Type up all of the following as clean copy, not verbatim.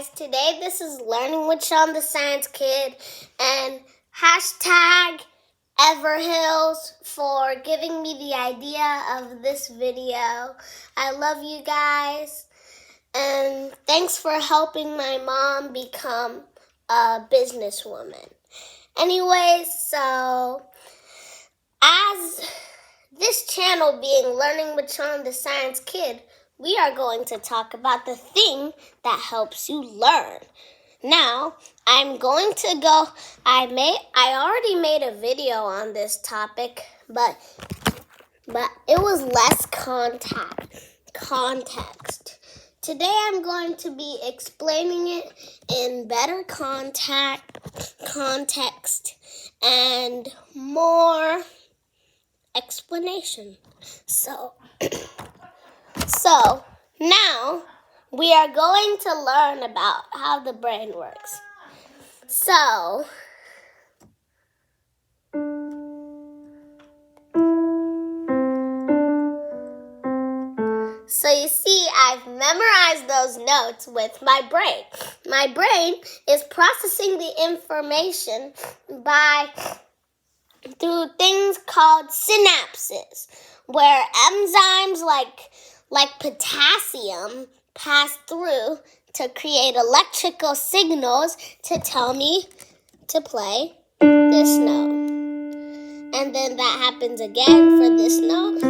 guys. Today this is Learning with Sean the Science Kid and hashtag Everhills for giving me the idea of this video. I love you guys and thanks for helping my mom become a businesswoman. Anyways, so as this channel being Learning with Sean the Science Kid, we are going to talk about the thing that helps you learn. Now, I'm going to go, I already made a video on this topic, but it was less context. Today I'm going to be explaining it in better context and more explanation. So now we are going to learn about how the brain works. So you see, I've memorized those notes with my brain. My brain is processing the information through things called synapses, where enzymes like potassium pass through to create electrical signals to tell me to play this note. And then that happens again for this note.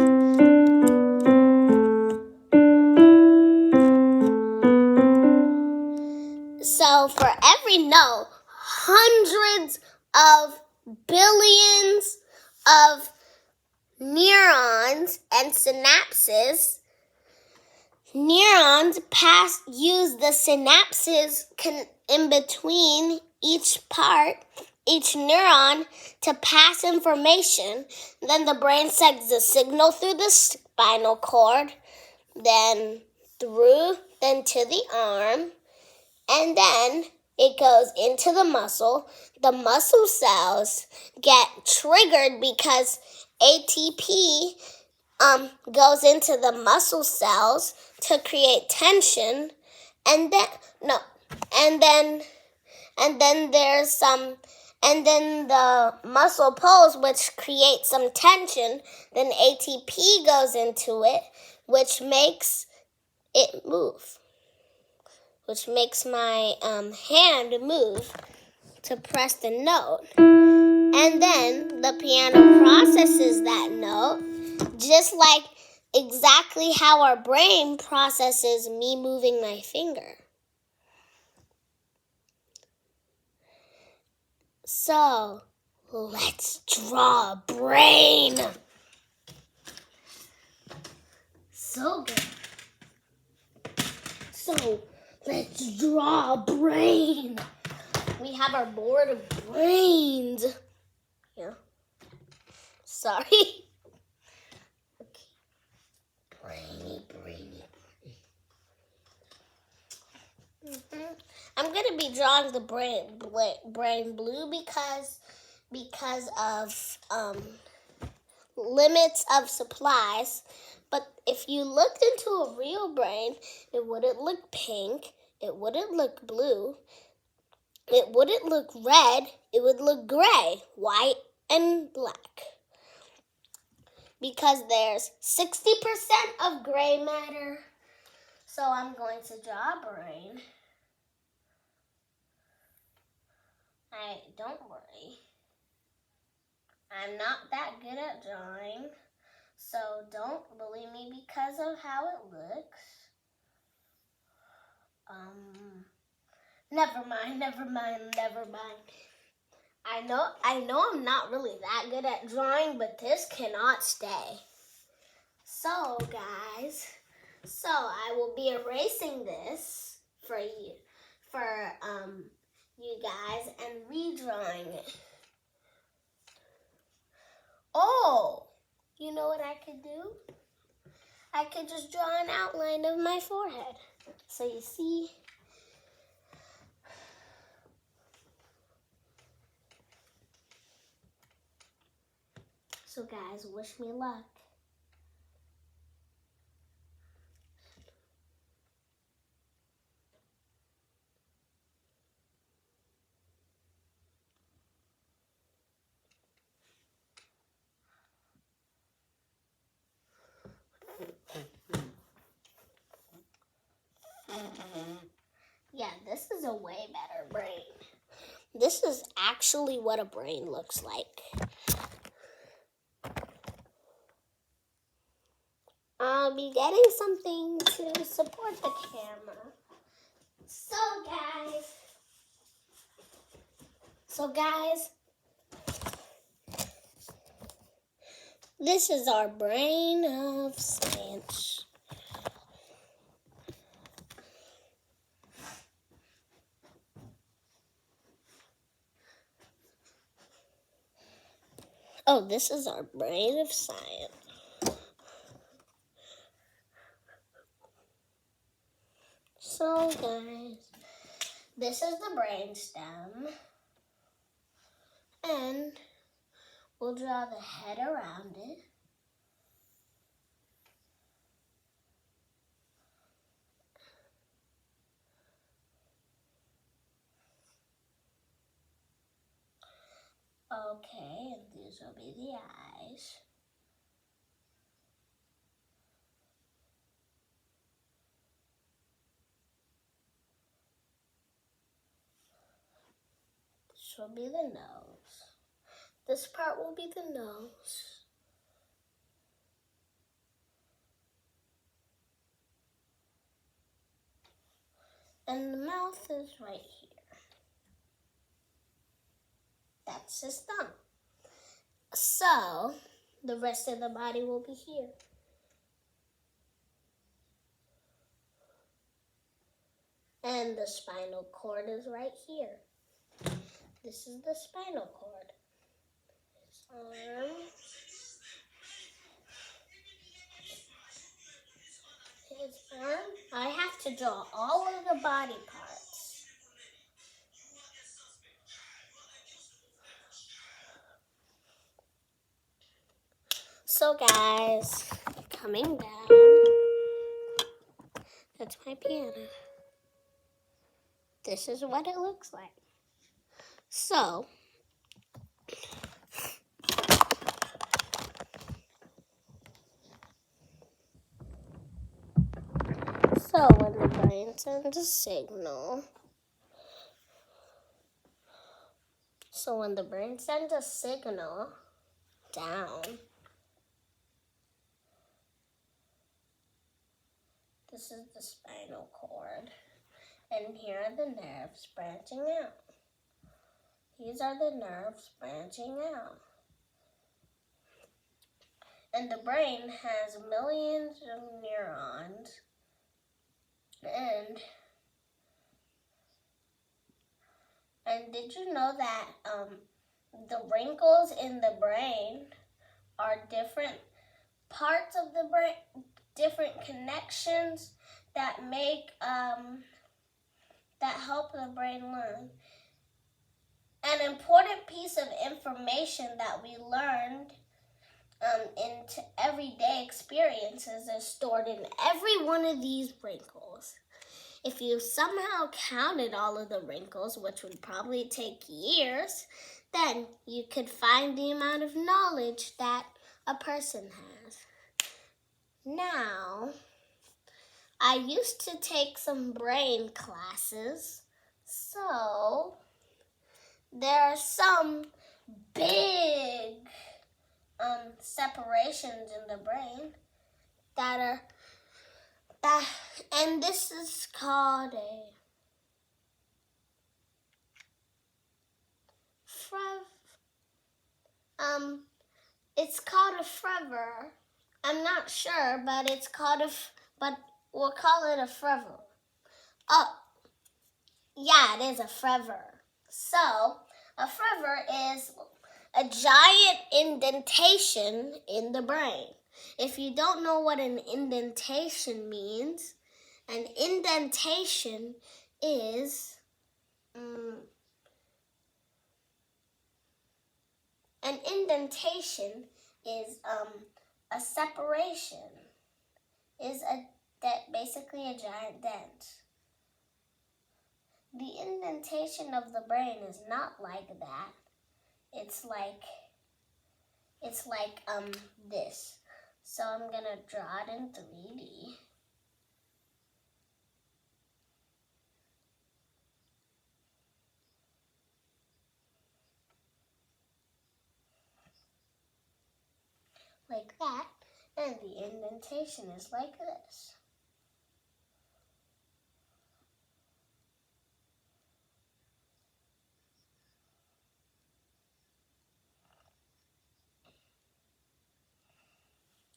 So for every note, hundreds of billions of neurons and synapses. Neurons use the synapses in between each neuron to pass information. Then the brain sends the signal through the spinal cord, then to the arm, and then it goes into the muscle. The muscle cells get triggered because ATP goes into the muscle cells to create tension, and then the muscle pulls, which creates some tension. Then ATP goes into it, which makes it move, which makes my hand move to press the note. And then the piano processes that note, just like exactly how our brain processes me moving my finger. So, let's draw a brain. So good. So, let's draw a brain. We have our board of brains. Yeah. Sorry. Okay. Brainy. I'm going to be drawing the brain blue because of limits of supplies. But if you looked into a real brain, it wouldn't look pink, it wouldn't look blue, it wouldn't look red, it would look gray, white, and black. Because there's 60% of gray matter. So I'm going to draw a brain. Don't worry. I'm not that good at drawing. So don't believe me because of how it looks. Never mind. I know I'm not really that good at drawing, but this cannot stay. So guys, I will be erasing this for you guys and redrawing it. Oh, you know what I could do? I could just draw an outline of my forehead. So you see. So guys, wish me luck. Yeah, this is a way better brain. This is actually what a brain looks like. I'll be getting something to support the camera. So guys, this is our brain of science. Oh, this is our brain of science. So guys, this is the brainstem, and we'll draw the head around it. Okay, and these will be the eyes. This will be the nose. This part will be the nose. And the mouth is right here. That's his thumb. So, the rest of the body will be here. And the spinal cord is right here. This is the spinal cord. His arm. His arm. I have to draw all of the body parts. So guys, coming down. That's my piano. This is what it looks like. So, when the brain sends a signal, down, this is the spinal cord, and here are the nerves branching out. These are the nerves branching out. And the brain has millions of neurons, and did you know that the wrinkles in the brain are different parts of the brain, different connections that make that help the brain learn. An important piece of information that we learned into everyday experiences is stored in every one of these wrinkles. If you somehow counted all of the wrinkles, which would probably take years, then you could find the amount of knowledge that a person has. Now, I used to take some brain classes, so there are some big separations in the brain and this is called a it's called a Frevre. I'm not sure, but but we'll call it a Frevre. Oh, yeah, it is a Frevre. So, a Frevre is a giant indentation in the brain. If you don't know what an indentation means, an indentation is a separation, basically a giant dent. The indentation of the brain is not like that. It's like this. So I'm gonna draw it in 3D. like that, and the indentation is like this.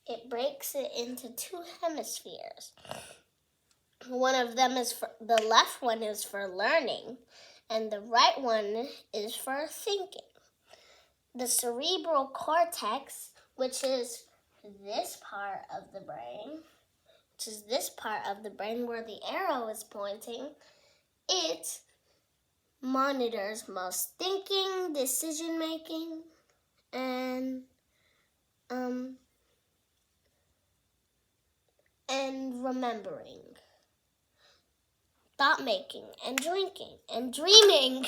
It breaks it into two hemispheres. One of them is for, the left one is for learning, and the right one is for thinking. The cerebral cortex, which is this part of the brain, where the arrow is pointing, it monitors most thinking, decision making, and remembering, thought making, and drinking, and dreaming.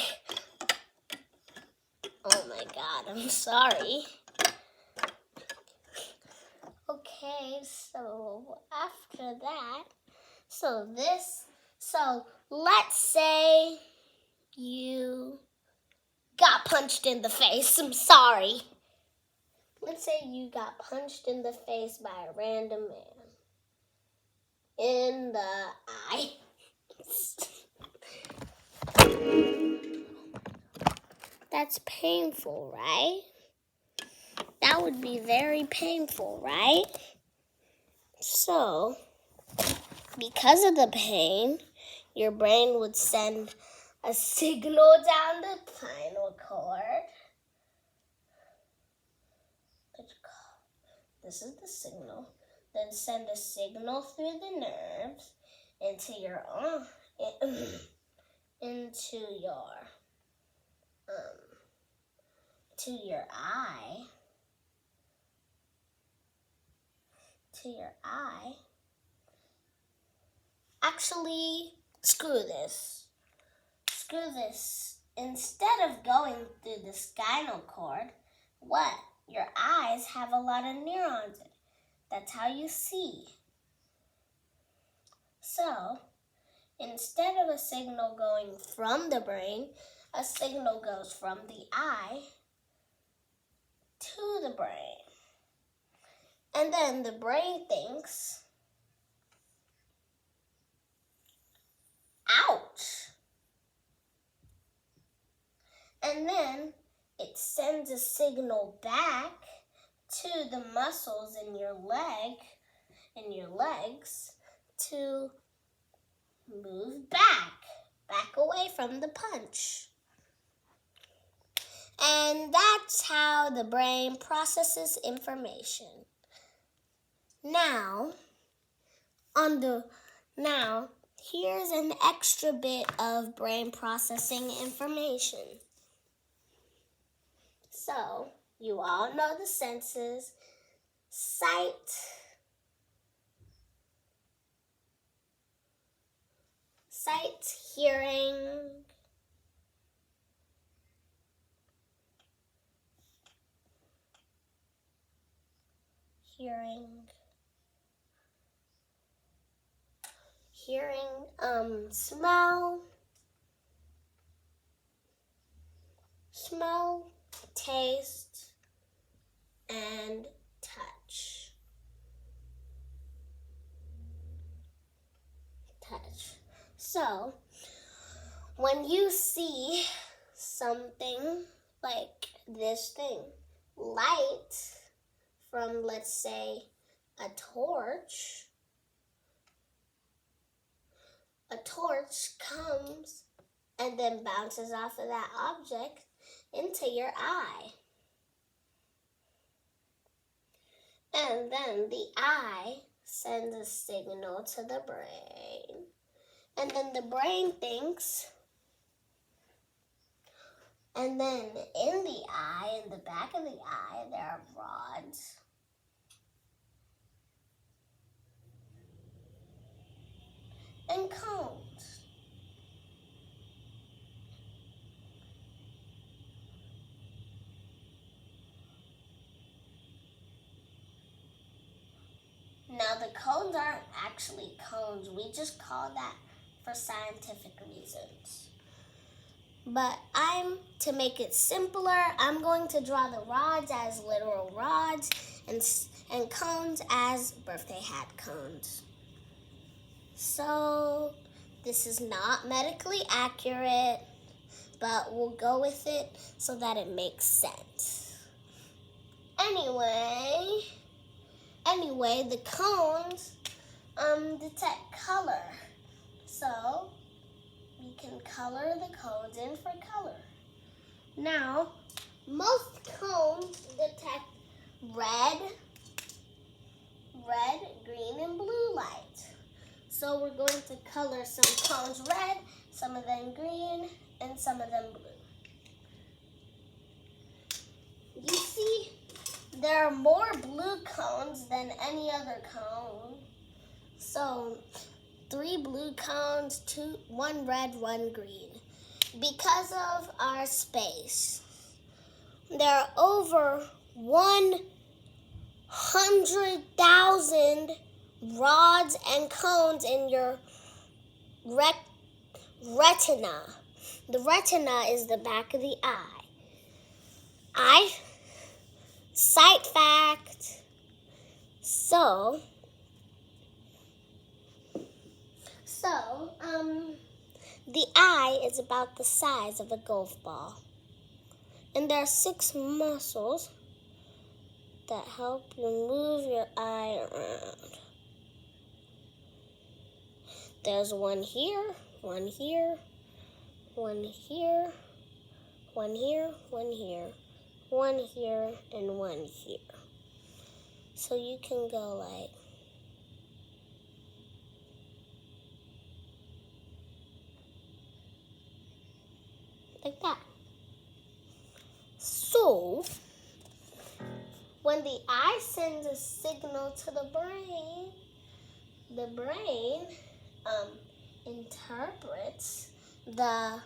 Oh my God, I'm sorry. Okay, so after that, so let's say you got punched in the face. I'm sorry. Let's say you got punched in the face by a random man. In the eye. That's painful, right? That would be very painful, right? So, because of the pain, your brain would send a signal down the spinal cord. This is the signal. Then send a signal through the nerves into your eye. Actually, screw this. Instead of going through the spinal cord, your eyes have a lot of neurons in it. That's how you see. So, instead of a signal going from the brain, a signal goes from the eye to the brain. And then the brain thinks, ouch. And then it sends a signal back to the muscles in your legs to move back away from the punch. And that's how the brain processes information. Now, here's an extra bit of brain processing information. So, you all know the senses: sight, hearing, smell, taste, and touch. So, when you see something like this thing, light from, let's say, a torch comes and then bounces off of that object into your eye. And then the eye sends a signal to the brain. And then the brain thinks, and then in the eye, in the back of the eye, there are rods. And cones. Now the cones aren't actually cones. We just call that for scientific reasons. But to make it simpler, I'm going to draw the rods as literal rods, and cones as birthday hat cones. So this is not medically accurate, but we'll go with it so that it makes sense. Anyway, the cones detect color. So we can color the cones in for color. Now, most cones detect red, green, and blue light. So we're going to color some cones red, some of them green, and some of them blue. You see, there are more blue cones than any other cone. So 3 blue cones, 1 red, 1 green. Because of our space, there are over 100,000 rods and cones in your retina. The retina is the back of the eye. Sight fact. So, the eye is about the size of a golf ball. And there are 6 muscles that help you move your eye around. There's one here, one here, one here, one here, one here, one here, and one here. So you can go like that. So, when the eye sends a signal to the brain interprets the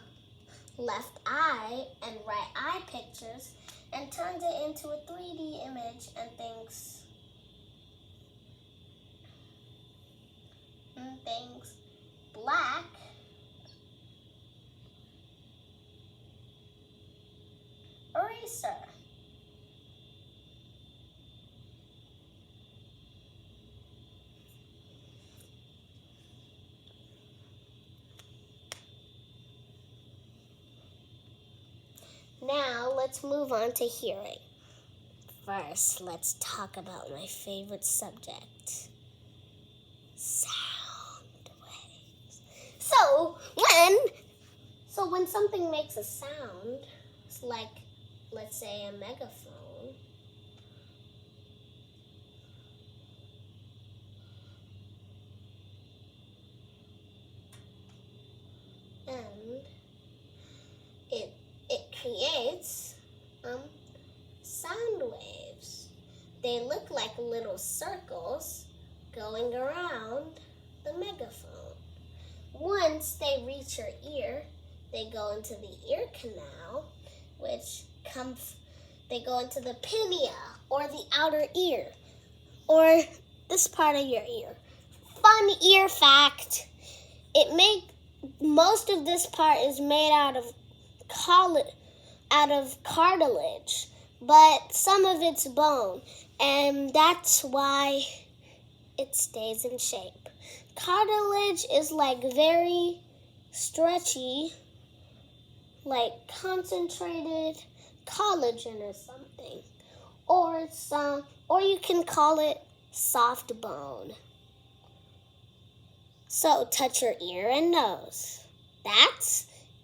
left eye and right eye pictures and turns it into a 3D image and thinks black eraser. Now let's move on to hearing. First, let's talk about my favorite subject, sound waves. So when something makes a sound, it's like, let's say, a megaphone, and it creates sound waves. They look like little circles going around the megaphone. Once they reach your ear, they go into the ear canal, they go into the pinna, or the outer ear, or this part of your ear. Fun ear fact, most of this part is made out of cartilage, but some of it's bone, and that's why it stays in shape. Cartilage is like very stretchy, like concentrated collagen or something, or you can call it soft bone. So touch your ear and nose. That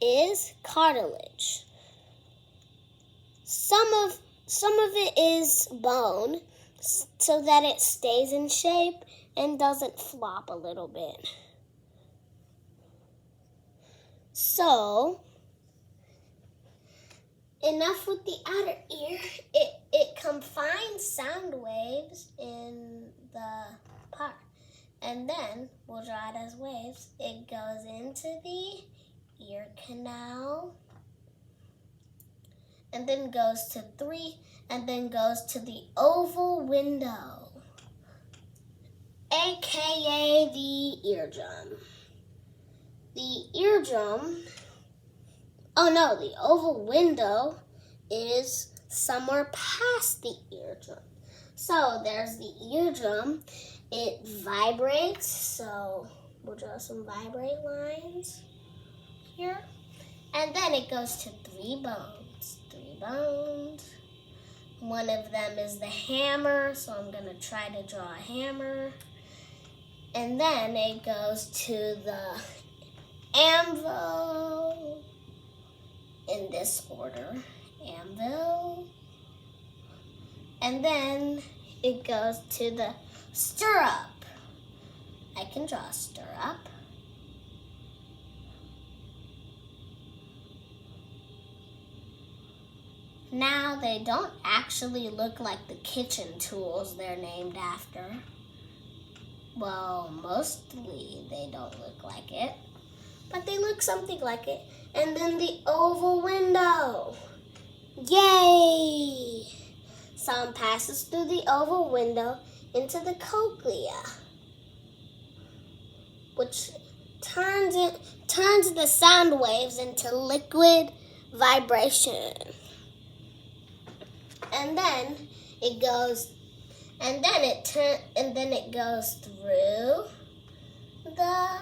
is cartilage. Some of it is bone, so that it stays in shape and doesn't flop a little bit. So, enough with the outer ear. It confines sound waves in the part. And then we'll draw it as waves. It goes into the ear canal, and then goes to the oval window, aka the eardrum. The oval window is somewhere past the eardrum. So there's the eardrum. It vibrates, so we'll draw some vibrate lines here. And then it goes to 3 bones. 3 bones. One of them is the hammer, so I'm going to try to draw a hammer. And then it goes to the anvil in this order. Anvil. And then it goes to the stirrup. I can draw a stirrup. Now they don't actually look like the kitchen tools they're named after. Well, mostly they don't look like it, but they look something like it. And then the oval window. Yay! Sound passes through the oval window into the cochlea, which turns the sound waves into liquid vibration. And then it goes, and then it goes through the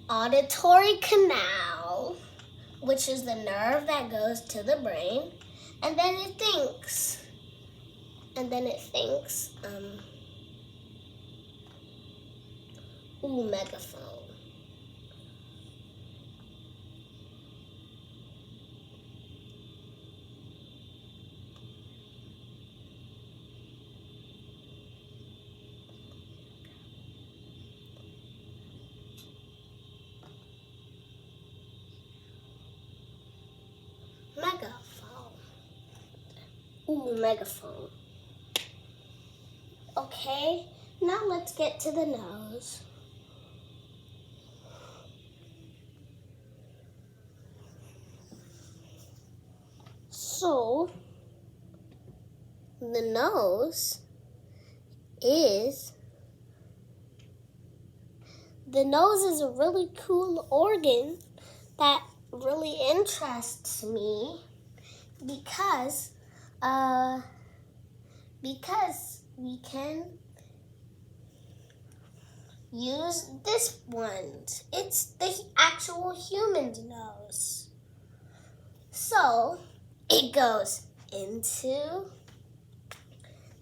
auditory canal, which is the nerve that goes to the brain, and then it thinks. Megaphone. Megaphone. Okay, now let's get to the nose. So, the nose is a really cool organ that really interests me because we can use this one. It's the actual human's nose. So it goes into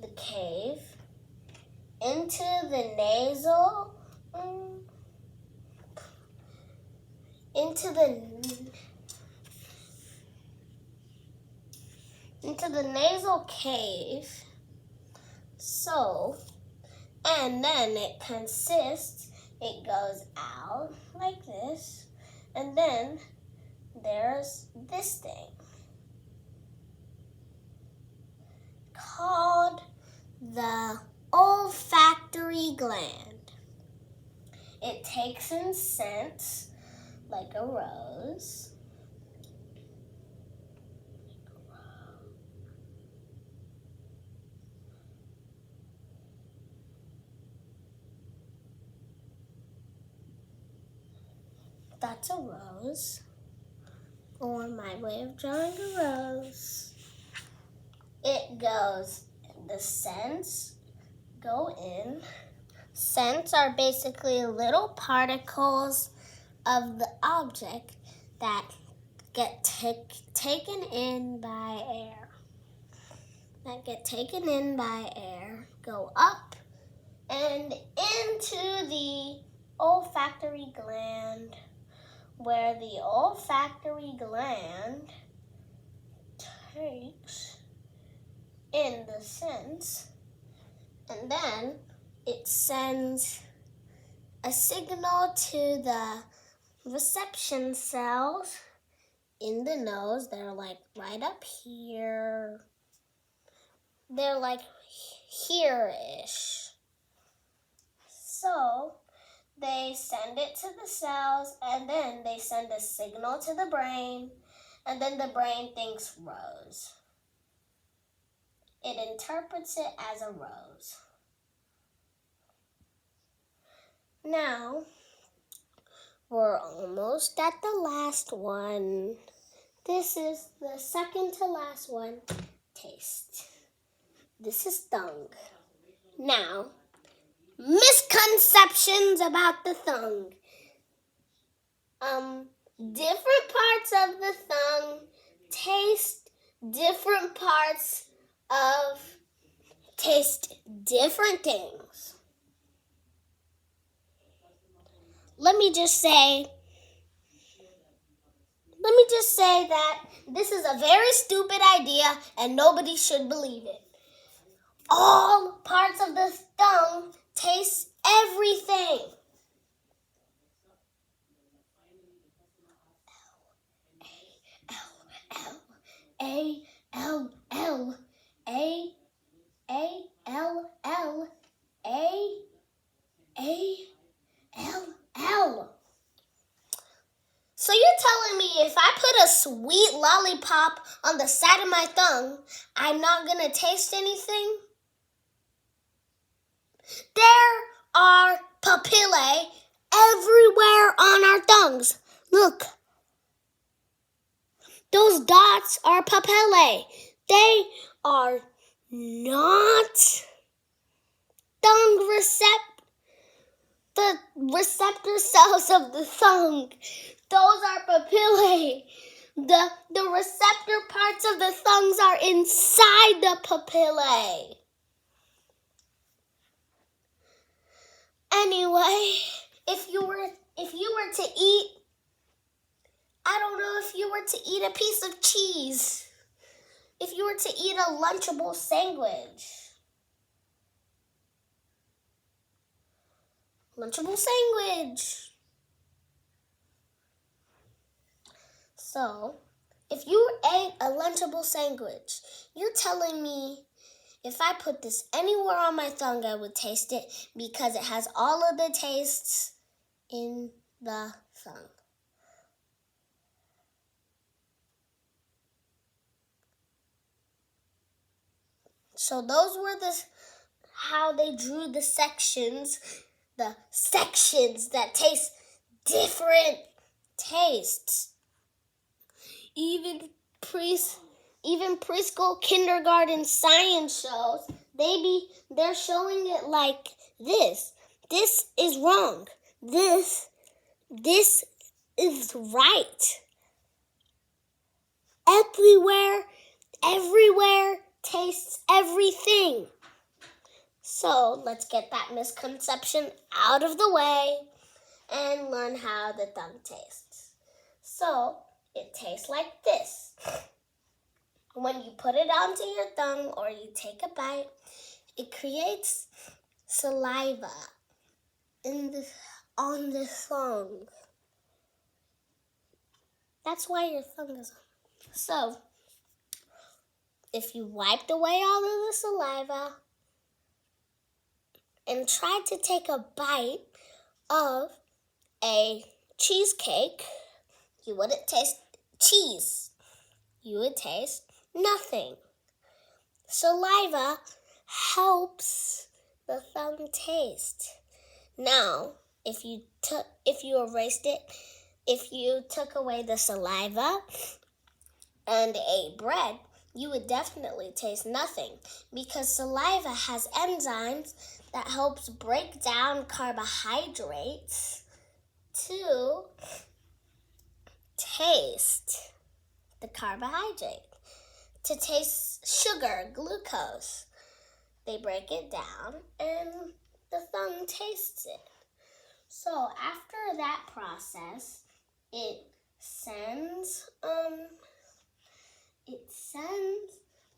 the cave, into the nasal, into the nasal cave. So, and then it goes out like this, and then there's this thing called the olfactory gland. It takes in scents like a rose. That's a rose, or my way of drawing a rose. The scents go in. Scents are basically little particles of the object that get taken in by air. Go up and into the olfactory gland, where the olfactory gland takes in the scents, and then it sends a signal to the reception cells in the nose. They're like right up here. They're like here-ish. So they send it to the cells, and then they send a signal to the brain, and then the brain thinks rose. It interprets it as a rose. Now, we're almost at the last one. This is the second to last one. Taste. This is tongue. Now, misconceptions about the tongue. Different parts of the tongue taste different things. Let me just say that this is a very stupid idea and nobody should believe it. All parts of the tongue taste everything. A L L A L L A L L. So you're telling me if I put a sweet lollipop on the side of my tongue, I'm not gonna taste anything? There are papillae everywhere on our tongues. Look. Those dots are papillae. They are not the receptor cells of the tongue. Those are papillae. The receptor parts of the tongues are inside the papillae. Anyway, if you were to eat, I don't know, if you were to eat a piece of cheese, if you were to eat a Lunchable sandwich. So, if you ate a Lunchable sandwich, you're telling me if I put this anywhere on my tongue, I would taste it because it has all of the tastes in the tongue. So those were how they drew the sections that taste different tastes. Even preschool, kindergarten science shows, they're showing it like this. This is wrong. This is right. Everywhere tastes everything. So let's get that misconception out of the way and learn how the tongue tastes. So it tastes like this. When you put it onto your tongue or you take a bite, it creates saliva on the tongue. That's why your tongue is on. So if you wiped away all of the saliva and tried to take a bite of a cheesecake, you wouldn't taste cheese. You would taste nothing. Saliva helps the tongue taste. Now, if you erased it, if you took away the saliva and ate bread, you would definitely taste nothing because saliva has enzymes that helps break down carbohydrates to taste the carbohydrate, to taste sugar, glucose. They break it down and the tongue tastes it. So after that process, it sends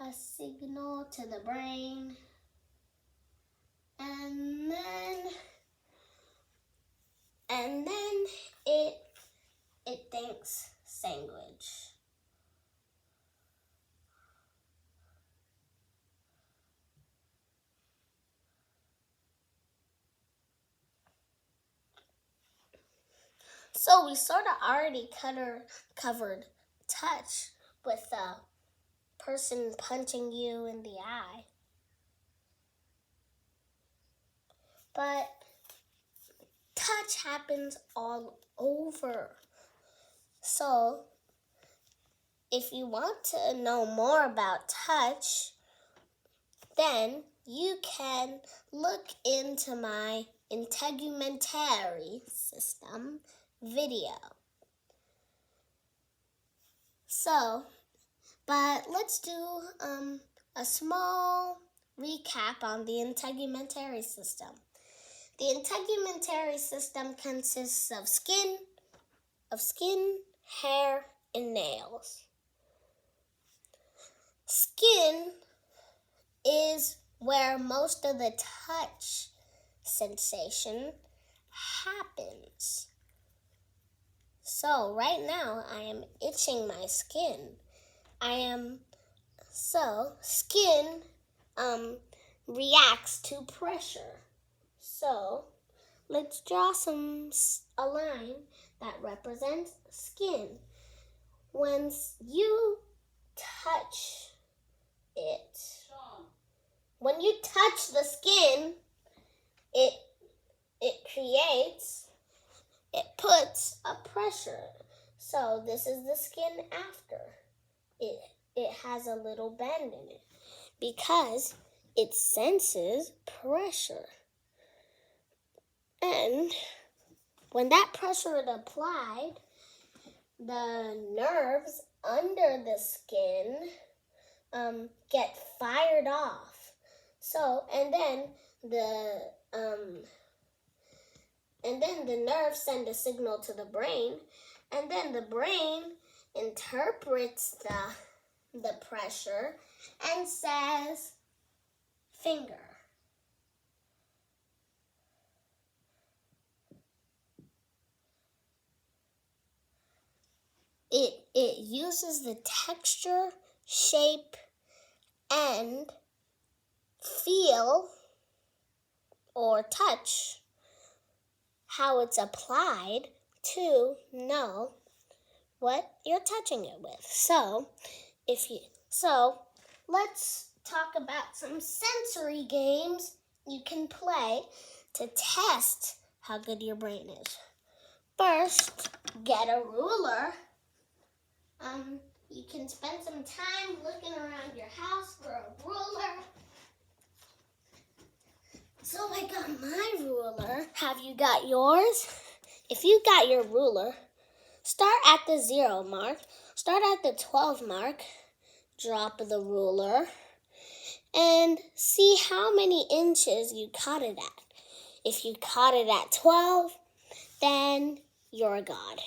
a signal to the brain, and then it thinks sandwich. So we sort of already covered touch with the person punching you in the eye. But touch happens all over. So if you want to know more about touch, then you can look into my integumentary system video. But let's do a small recap on the integumentary system. The integumentary system consists of skin, hair, and nails. Skin is where most of the touch sensation happens. So right now I am itching my skin. Skin reacts to pressure. So let's draw a line that represents skin. When you touch it, when you touch the skin, it puts a pressure. So this is the skin after. It has a little bend in it because it senses pressure. And when that pressure is applied, the nerves under the skin get fired off. And then the nerves send a signal to the brain, and then the brain interprets the pressure and says finger. It uses the texture, shape, and feel or touch, how it's applied, to know what you're touching it with. So let's talk about some sensory games you can play to test how good your brain is. First, get a ruler. You can spend some time looking around your house for a ruler. So I got my ruler. Have you got yours? If you got your ruler, start at the 0 mark. Start at the 12 mark. Drop the ruler. And see how many inches you caught it at. If you caught it at 12, then you're a god.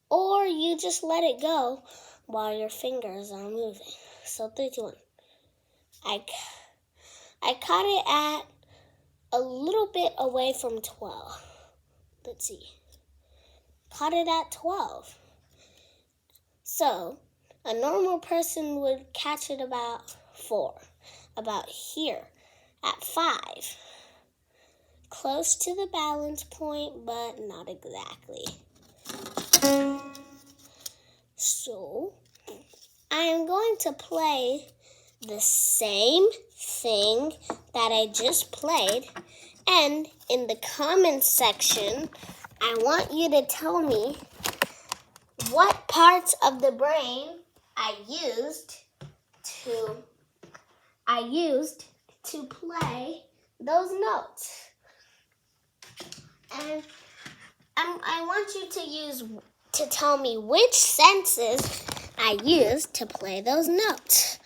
Or you just let it go while your fingers are moving. So 3, 2, 1. I caught it at a little bit away from 12. Let's see. Caught it at 12. So a normal person would catch it about 4. About here at 5. Close to the balance point, but not exactly. So I am going to play the same thing that I just played, and in the comments section I want you to tell me what parts of the brain I used to play those notes. And I want you to tell me which senses I used to play those notes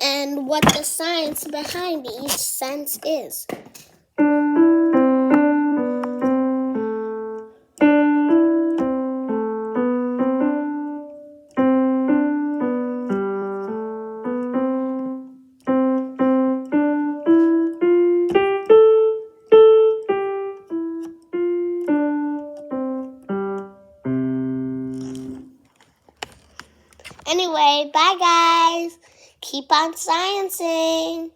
and what the science behind each sense is. Anyway, bye guys. Keep on sciencing.